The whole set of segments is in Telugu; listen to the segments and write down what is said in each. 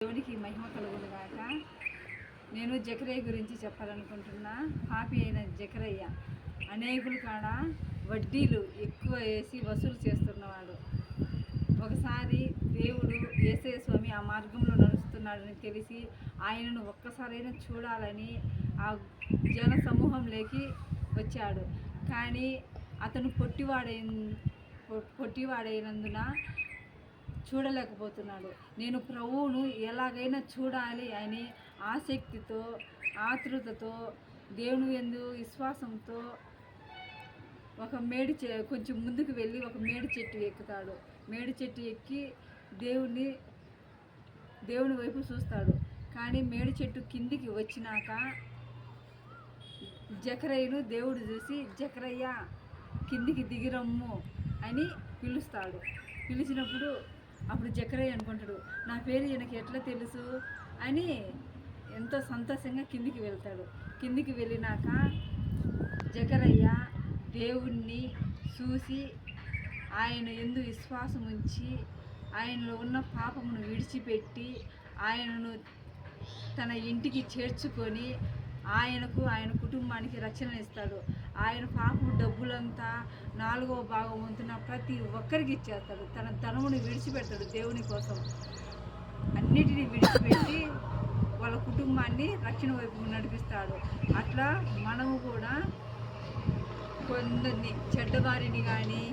దేవునికి మహిమ కలుగును గాక. నేను జకరయ్య గురించి చెప్పాలనుకుంటున్నా. పాపి అయిన జకరయ్య అనేకుల కాడ వడ్డీలు ఎక్కువ వేసి వసూలు చేస్తున్నవాడు. ఒకసారి దేవుడు యేసయ్య స్వామి ఆ మార్గంలో నడుస్తున్నాడని తెలిసి ఆయనను ఒక్కసారైనా చూడాలని ఆ జన సమూహంలోకి వచ్చాడు. కానీ అతను పొట్టివాడైనందున చూడలేకపోతున్నాడు. నేను ప్రభువును ఎలాగైనా చూడాలి అని ఆసక్తితో, ఆతృతతో, దేవుని యందు విశ్వాసంతో కొంచెం ముందుకు వెళ్ళి ఒక మేడి చెట్టు ఎక్కుతాడు. మేడి చెట్టు ఎక్కి దేవుని వైపు చూస్తాడు. కానీ మేడి చెట్టు కిందికి వచ్చినాక జకరయ్యను దేవుడు చూసి, జకరయ్య కిందికి దిగిరమ్ము అని పిలుస్తాడు. పిలిచినప్పుడు అప్పుడు జకరయ్య అనుకుంటాడు, నా పేరు ఈయనకి ఎట్లా తెలుసు అని ఎంతో సంతోషంగా కిందికి వెళ్తాడు. కిందికి వెళ్ళినాక జకరయ్య దేవుణ్ణి చూసి ఆయన యందు విశ్వాసం ఉంచి ఆయనలో ఉన్న పాపమును విడిచిపెట్టి ఆయనను తన ఇంటికి చేర్చుకొని ఆయనకు, ఆయన కుటుంబానికి రక్షణ ఇస్తాడు. ఆయన పాపము డబ్బులంతా 4వ భాగం వంతున ప్రతి ఒక్కరికి ఇచ్చేస్తాడు. తన ధనమును విడిచిపెడతాడు దేవుని కోసం. అన్నిటినీ విడిచిపెట్టి వాళ్ళ కుటుంబాన్ని రక్షణ వైపు నడిపిస్తాడు. అట్లా మనము కూడా కొందరిని, చెడ్డవారిని కానీ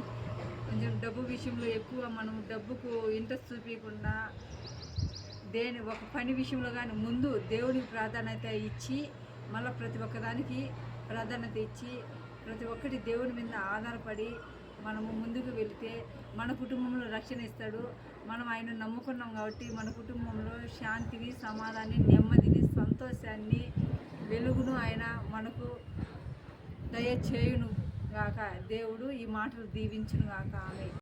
కొంచెం డబ్బు విషయంలో ఎక్కువ మనం డబ్బుకు ఇంట్రెస్ట్ చూపించకుండా ఒక పని విషయంలో కానీ ముందు దేవునికి ప్రాధాన్యత ఇచ్చి మళ్ళీ ప్రతి ఒక్కదానికి ప్రాధాన్యత ఇచ్చి ప్రతి ఒక్కటి దేవుని మీద ఆధారపడి మనము ముందుకు వెళితే మన కుటుంబంలో రక్షణ ఇస్తాడు. మనం ఆయన నమ్ముకున్నాం కాబట్టి మన కుటుంబంలో శాంతిని, సమాధానాన్ని, నెమ్మదిని, సంతోషాన్ని, వెలుగును ఆయన మనకు దయచేయును గాక. దేవుడు ఈ మాటలు దీవించును గాక. ఆమె